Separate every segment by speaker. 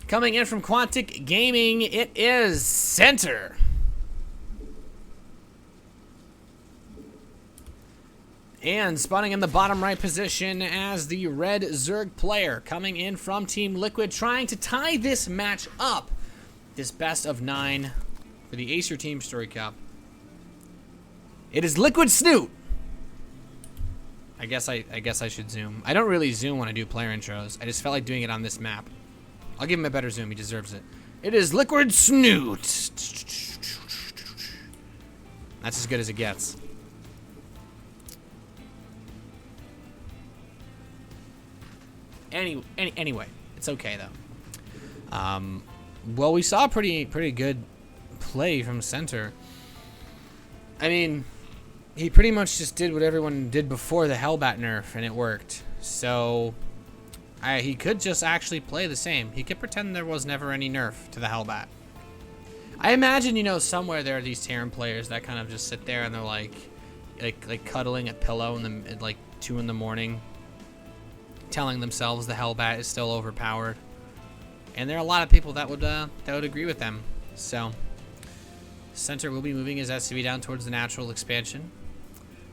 Speaker 1: Coming in from Quantic Gaming, it is Center. And spawning in the bottom right position as the red Zerg player, coming in from TeamLiquid, trying to tie this match up. This best of 9 for the Acer TeamStory Cup. It is Liquid Snute. I guess I should zoom. I don't really zoom when I do player intros. I just felt like doing it on this map. I'll give him a better zoom. He deserves it. It is Liquid Snute. That's as good as it gets. Anyway, it's okay though. Well, we saw pretty good play from Center. I mean, he pretty much just did what everyone did before the Hellbat nerf, and it worked. So he could just actually play the same. He could pretend there was never any nerf to the Hellbat. I imagine, you know, somewhere there are these Terran players that kind of just sit there and they're like cuddling a pillow at like 2 in the morning, telling themselves the Hellbat is still overpowered. And there are a lot of people that would agree with them. So Center will be moving his SCV down towards the natural expansion.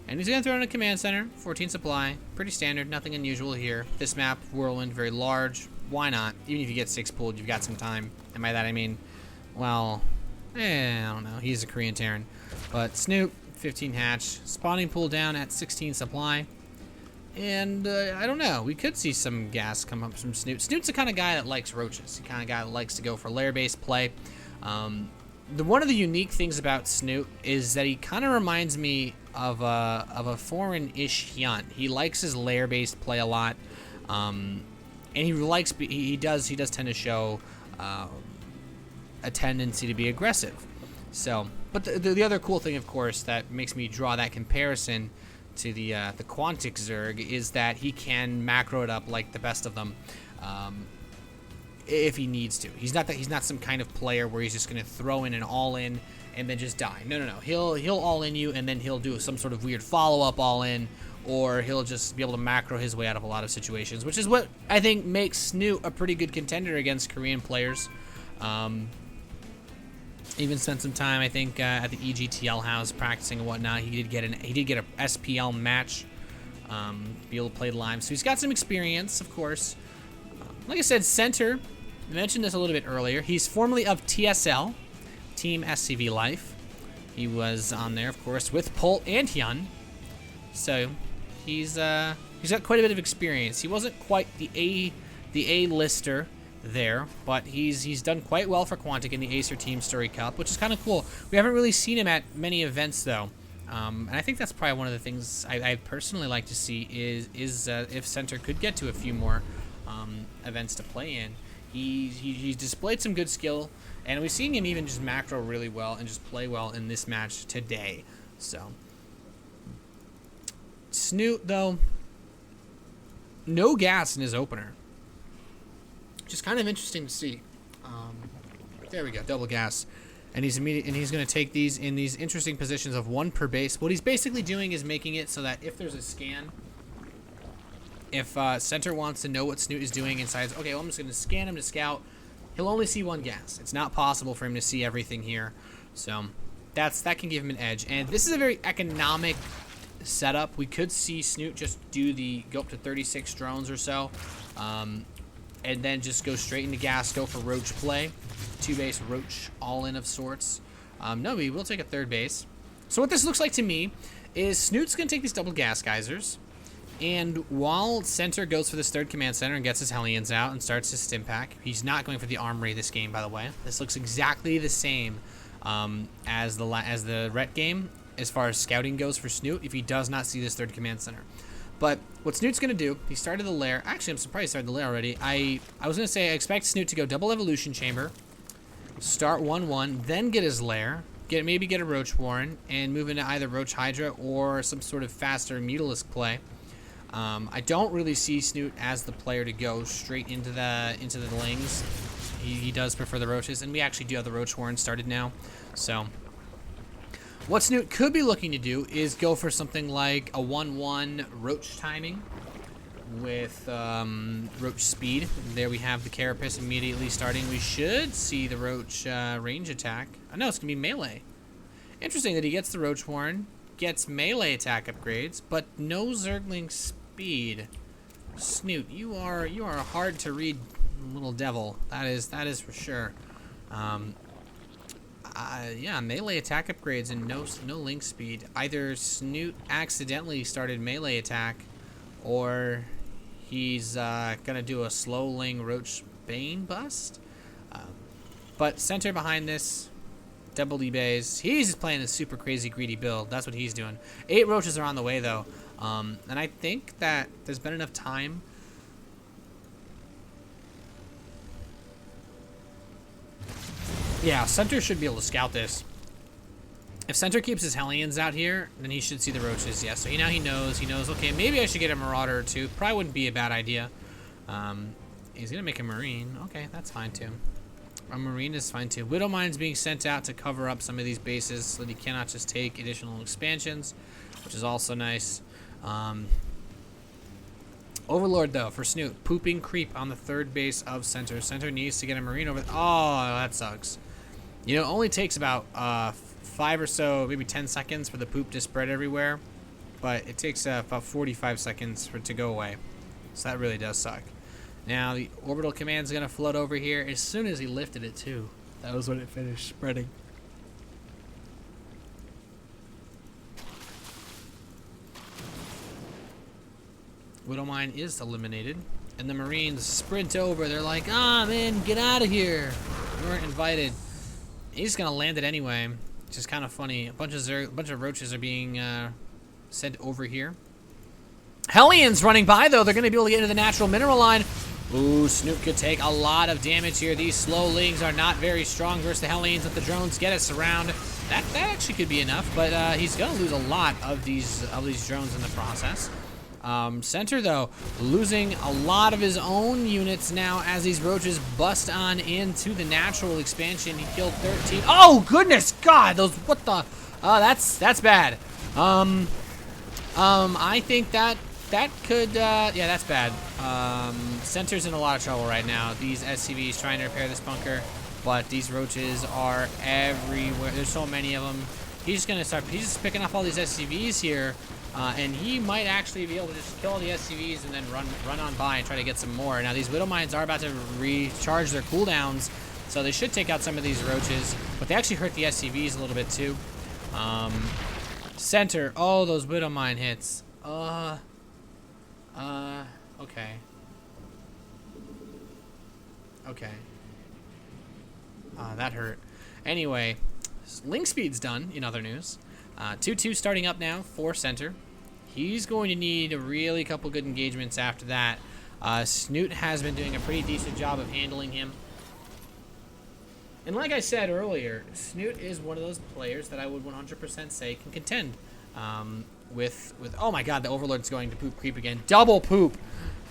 Speaker 1: And he's going to throw in a command center, 14 supply, pretty standard, nothing unusual here. This map, Whirlwind, very large. Why not? Even if you get 6 pulled, you've got some time. And by that I mean, well, I don't know. He's a Korean Terran. But Snute, 15 hatch, spawning pool down at 16 supply. And I don't know. We could see some gas come up from Snute. Snute's the kind of guy that likes roaches. The kind of guy that likes to go for lair-based play. One of the unique things about Snute is that he kind of reminds me of a foreign-ish Hyun. He likes his lair-based play a lot, and he does tend to show a tendency to be aggressive. So, but the other cool thing, of course, that makes me draw that comparison to the Quantic Zerg is that he can macro it up like the best of them. If he needs to. He's not some kind of player where he's just going to throw in an all-in and then just die. No. He'll all-in you, and then he'll do some sort of weird follow-up all-in, or he'll just be able to macro his way out of a lot of situations, which is what I think makes Snute a pretty good contender against Korean players. Even spent some time, I think, at the EGTL house practicing and whatnot. He did get a SPL match, be able to play live. So he's got some experience, of course. Like I said, Center, I mentioned this a little bit earlier. He's formerly of TSL, Team SCV Life. He was on there, of course, with Pult and Hyun. So he's got quite a bit of experience. He wasn't quite the A-lister there, but he's done quite well for Quantic in the Acer TeamStory Cup, which is kind of cool. We haven't really seen him at many events though, and I think that's probably one of the things I personally like to see is if Center could get to a few more events to play in. He's displayed some good skill, and we've seen him even just macro really well and just play well in this match today. So Snute though, no gas in his opener. Just kind of interesting to see. There we go, double gas, and he's going to take these in these interesting positions of 1 per base. What he's basically doing is making it so that if there's a scan, if Center wants to know what Snute is doing and decides, okay, well, I'm just going to scan him to scout, he'll only see 1 gas. It's not possible for him to see everything here, so that can give him an edge. And this is a very economic setup. We could see Snute just go up to 36 drones or so. And then just go straight into gas, go for roach play. 2-base roach all-in of sorts. No, we will take a 3rd base. So what this looks like to me is Snute's going to take these double gas geysers. And while Center goes for this 3rd command center and gets his Hellions out and starts his stim pack, he's not going for the armory this game, by the way. This looks exactly the same as the Ret game as far as scouting goes for Snute if he does not see this 3rd command center. But what Snute's going to do, he started the lair. Actually, I'm surprised he started the lair already. I was going to say I expect Snute to go double evolution chamber, start 1-1, then get his lair, maybe get a Roach Warren, and move into either Roach Hydra or some sort of faster Mutalisk play. I don't really see Snute as the player to go straight into the Lings. He does prefer the Roaches, and we actually do have the Roach Warren started now. So what Snute could be looking to do is go for something like a 1-1 Roach timing, with Roach speed. There we have the Carapace immediately starting. We should see the Roach range attack. Oh, no, it's going to be melee. Interesting that he gets the Roach Horn, gets melee attack upgrades, but no Zergling speed. Snute, you are a hard to read little devil. That is for sure. Yeah, melee attack upgrades and no link speed. Either Snute accidentally started melee attack, or he's gonna do a slow ling Roach Bane bust. But center behind this, double D-Bays. He's just playing a super crazy greedy build. That's what he's doing. 8 Roaches are on the way though, and I think that there's been enough time. Yeah, center should be able to scout this. If center keeps his Hellions out here, then he should see the Roaches. Yeah, so now he knows, okay, maybe I should get a Marauder or two. Probably wouldn't be a bad idea. He's going to make a Marine. Okay, that's fine too. A Marine is fine too. Widowmine's being sent out to cover up some of these bases so that he cannot just take additional expansions, which is also nice. Overlord, though, for Snute. Pooping creep on the 3rd base of center. Center needs to get a Marine over. Oh, that sucks. It only takes about 5 or so, maybe 10 seconds for the poop to spread everywhere, but it takes about 45 seconds for it to go away. So that really does suck. Now the orbital command's gonna float over here as soon as he lifted it too. That was when it finished spreading. Widowmine is eliminated, and the Marines sprint over. They're like, "Ah, man, get out of here! You weren't invited." He's gonna land it anyway, which is kind of funny. A bunch of Roaches are being sent over here. Hellions running by though. They're gonna be able to get into the natural mineral line. Ooh, Snute could take a lot of damage here. These slow lings are not very strong versus the Hellions. Let the drones get us around. That actually could be enough, but he's gonna lose a lot of these drones in the process. Center, though, losing a lot of his own units now as these Roaches bust on into the natural expansion. He killed 13. Oh, goodness God! Those, what the? That's bad. I think that could, yeah, that's bad. Center's in a lot of trouble right now. These SCVs trying to repair this bunker, but these Roaches are everywhere. There's so many of them. He's just picking off all these SCVs here. And he might actually be able to just kill all the SCVs and then run on by and try to get some more. Now, these Widowmines are about to recharge their cooldowns, so they should take out some of these Roaches. But they actually hurt the SCVs a little bit, too. Center. Oh, those Widowmine hits. Okay. Okay. That hurt. Anyway, link speed's done, in other news. 2-2 starting up now for center. He's going to need a really couple good engagements after that. Snute has been doing a pretty decent job of handling him. And like I said earlier, Snute is one of those players that I would 100% say can contend with oh my God, the Overlord's going to poop creep again. Double poop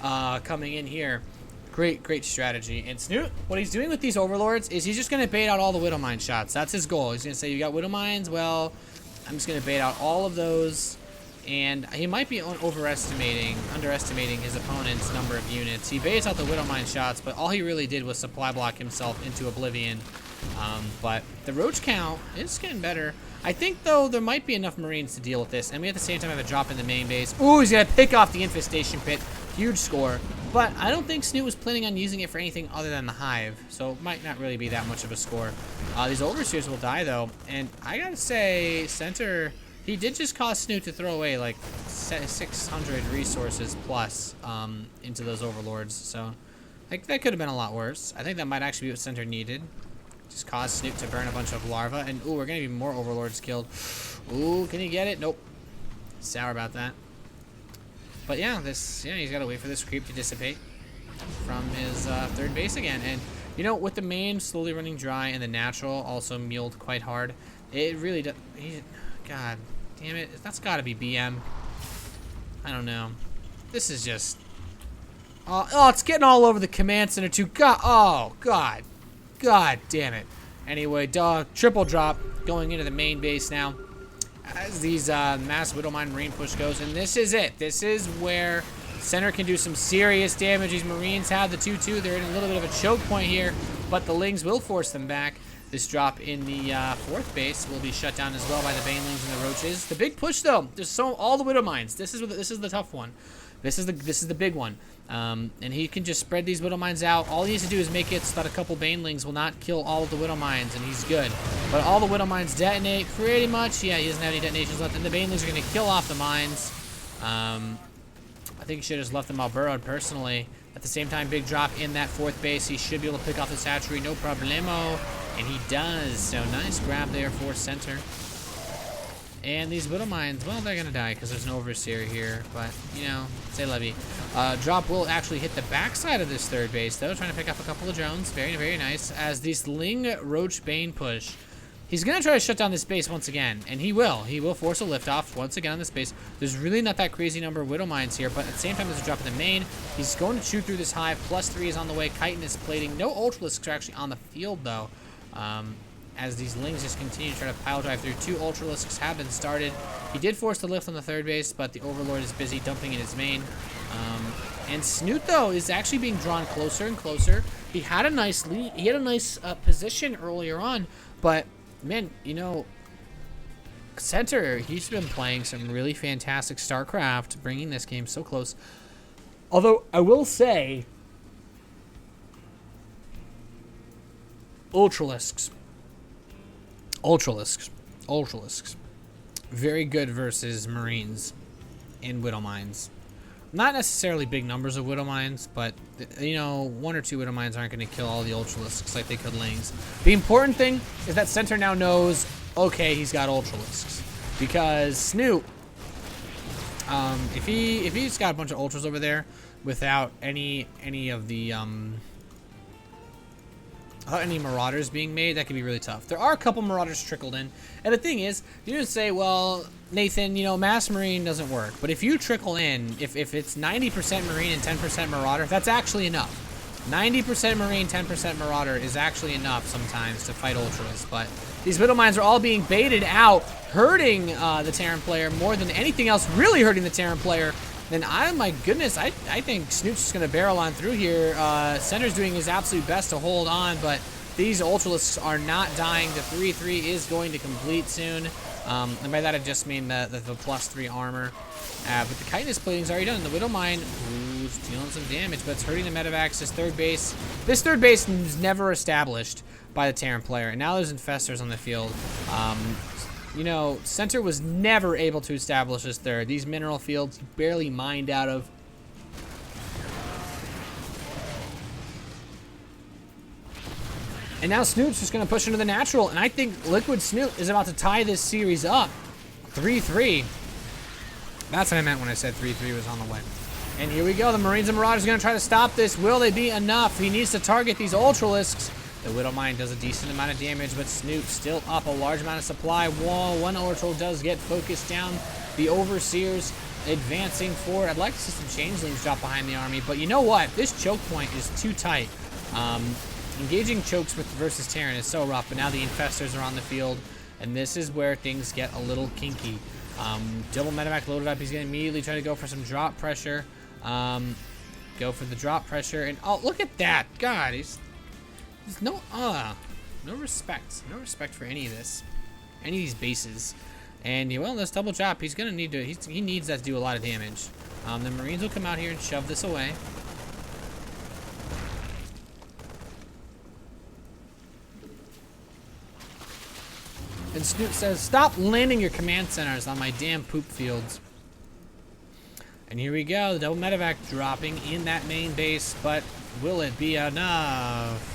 Speaker 1: coming in here. Great strategy. And Snute, what he's doing with these Overlords is he's just going to bait out all the Widowmine shots. That's his goal. He's going to say, you got Widowmines? Well, I'm just going to bait out all of those. And he might be underestimating his opponent's number of units. He baits out the Widowmine shots, but all he really did was supply block himself into oblivion. But the Roach count is getting better. I think, though, there might be enough Marines to deal with this. And we at the same time have a drop in the main base. Ooh, he's going to pick off the Infestation Pit. Huge score. But I don't think Snute was planning on using it for anything other than the Hive. So it might not really be that much of a score. These Overseers will die, though. And I got to say, center... He did just cause Snute to throw away like 600 resources plus into those Overlords. So like, that could have been a lot worse. I think that might actually be what center needed. Just cause Snute to burn a bunch of larvae. And ooh, we're going to be more Overlords killed. Ooh, can he get it? Nope. Sour about that. But yeah, he's got to wait for this creep to dissipate from his third base again. And you know, with the main slowly running dry and the natural also muled quite hard, it really does. God damn it, that's got to be BM. I don't know. This is just... oh, it's getting all over the command center too. God, oh, God. God damn it. Anyway, triple drop going into the main base now. As these mass Widowmine Marine push goes. And this is it. This is where Center can do some serious damage. These Marines have the 2-2. They're in a little bit of a choke point here, but the Lings will force them back. This drop in the 4th base will be shut down as well by the Banelings and the Roaches. The big push, though, there's all the Widow Mines. This is the tough one. This is the big one. And he can just spread these Widow Mines out. All he needs to do is make it so that a couple Banelings will not kill all of the Widow Mines, and he's good. But all the Widow Mines detonate pretty much. Yeah, he doesn't have any detonations left, and the Banelings are going to kill off the mines. I think he should have just left them all burrowed personally. At the same time, big drop in that 4th base. He should be able to pick off the Satchery, no problemo. And he does. So nice grab there for Center. And these Widow Mines, well, they're going to die because there's an Overseer here. But, you know, say levy. Drop will actually hit the backside of this 3rd base, though. Trying to pick up a couple of drones. Very, very nice. As these Ling Roach Bane push. He's going to try to shut down this base once again. And he will. He will force a liftoff once again on this base. There's really not that crazy number of Widow Mines here. But at the same time, there's a drop in the main. He's going to shoot through this hive. +3 is on the way. Chitin is plating. No Ultralisks are actually on the field, though. As these Lings just continue to try to pile drive through. 2 Ultralisks have been started. He did force the lift on the 3rd base, but the Overlord is busy dumping in his main. And Snute, though, is actually being drawn closer and closer. He had a nice lead. He had a nice position earlier on, but man, you know, Center, he's been playing some really fantastic StarCraft, bringing this game so close. Although I will say, Ultralisks, very good versus Marines in Widow Mines. Not necessarily big numbers of Widow Mines, but, you know, 1 or 2 Widow Mines aren't going to kill all the Ultralisks like they could Lings. The important thing is that Center now knows, okay, he's got Ultralisks. Because Snute, if he's got a bunch of Ultras over there without any of the, any Marauders being made, that could be really tough. There are a couple Marauders trickled in. And the thing is, you just say, well, Nathan, you know, Mass Marine doesn't work. But if you trickle in, if it's 90% Marine and 10% Marauder, that's actually enough. 90% Marine, 10% Marauder is actually enough sometimes to fight Ultras. But these Widow Mines are all being baited out, hurting the Terran player more than anything else, really hurting the Terran player. Then my goodness, I think Snoot's just going to barrel on through here. Center's doing his absolute best to hold on, but these Ultralisks are not dying. The 3-3 is going to complete soon. And by that I just mean the +3 armor. But the chitinous plating's already done. The Widow Mine, ooh, it's dealing some damage, but it's hurting the medevacs. This 3rd base. This 3rd base was never established by the Terran player, and now there's infestors on the field. You know, Center was never able to establish this 3rd. These mineral fields barely mined out of. And now Snoot's just going to push into the natural, and I think Liquid Snute is about to tie this series up. 3-3. That's what I meant when I said 3-3 was on the way. And here we go. The Marines and Marauders are going to try to stop this. Will they be enough? He needs to target these Ultralisks. The Widow Mine does a decent amount of damage, but Snute still up a large amount of supply. One Ultra does get focused down. The Overseers advancing forward. I'd like to see some Changelings drop behind the army, but you know what? This choke point is too tight. Engaging chokes versus Terran is so rough, but now the Infestors are on the field, and this is where things get a little kinky. Double medevac loaded up. He's going to immediately try to go for some drop pressure. Go for the drop pressure, and oh, look at that. God, there's no respect. No respect for any of this. Any of these bases. And, well, this double drop, he's going to need to, he needs that to do a lot of damage. The Marines will come out here and shove this away. And Snute says, stop landing your command centers on my damn poop fields. And here we go, the double medevac dropping in that main base, but will it be enough?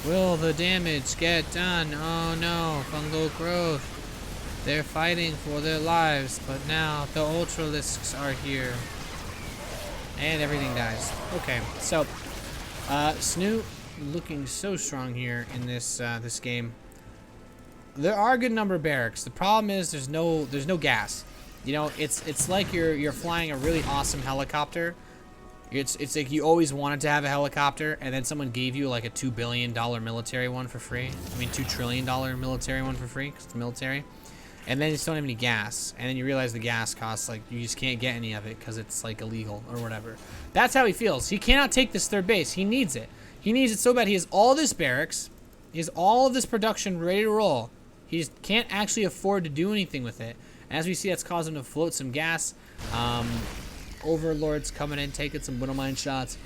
Speaker 1: Will the damage get done? Oh no, fungal growth. They're fighting for their lives, but now the Ultralisks are here. And everything dies. Okay, so Snute looking so strong here in this this game. There are a good number of barracks. The problem is there's no gas. You know, it's like you're flying a really awesome helicopter. It's like you always wanted to have a helicopter, and then someone gave you like a $2 billion military one for free. I mean, $2 trillion military one for free, because it's military. and then you just don't have any gas, and then you realize the gas costs, like, you just can't get any of it because it's, like, illegal or whatever. That's how he feels. He cannot take this third base. He needs it. He needs it so bad. He has all this barracks. He has all of this production ready to roll. He just can't actually afford to do anything with it. As we see, that's causing him to float some gas. Overlord's coming in, taking some Widow Mine shots.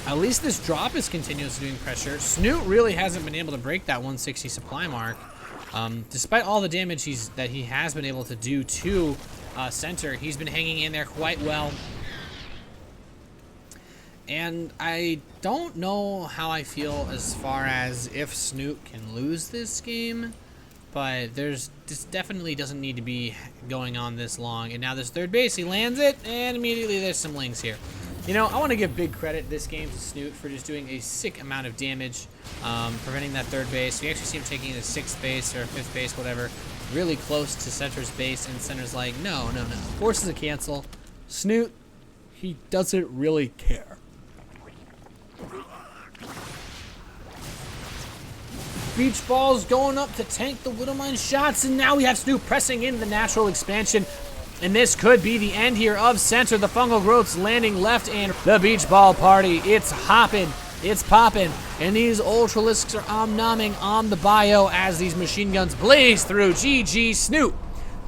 Speaker 1: At least this drop is continuously doing pressure. Snute really hasn't been able to break that 160 supply mark. Despite all the damage that he has been able to do to center, he's been hanging in there quite well. And I don't know how I feel as far as if Snute can lose this game, but this definitely doesn't need to be going on this long. And now this third base, he lands it, and immediately there's some lings here. You know, I want to give big credit this game to Snute for just doing a sick amount of damage, preventing that third base. We actually see him taking the 6th base or 5th base, whatever, really close to center's base, and center's like, no, no, no. Forces a cancel. Snute, he doesn't really care. Beach Ball's going up to tank the Widowmine shots, and now we have Snute pressing in the natural expansion. And this could be the end here of center. The fungal growth's landing left, and the Beach Ball party, it's hopping, it's popping, and these Ultralisks are omnomming on the bio as these machine guns blaze through. GG, Snute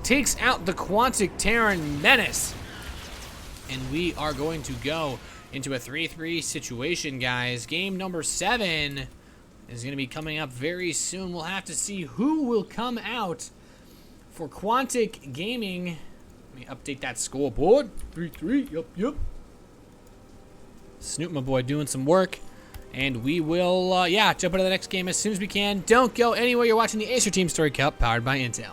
Speaker 1: takes out the Quantic Terran Menace. And we are going to go into a 3-3 situation, guys. Game number 7 is going to be coming up very soon. We'll have to see who will come out for Quantic Gaming. Let me update that scoreboard. 3-3, yep. Snute, my boy, doing some work. And we will, jump into the next game as soon as we can. Don't go anywhere. You're watching the Acer TeamStory Cup, powered by Intel.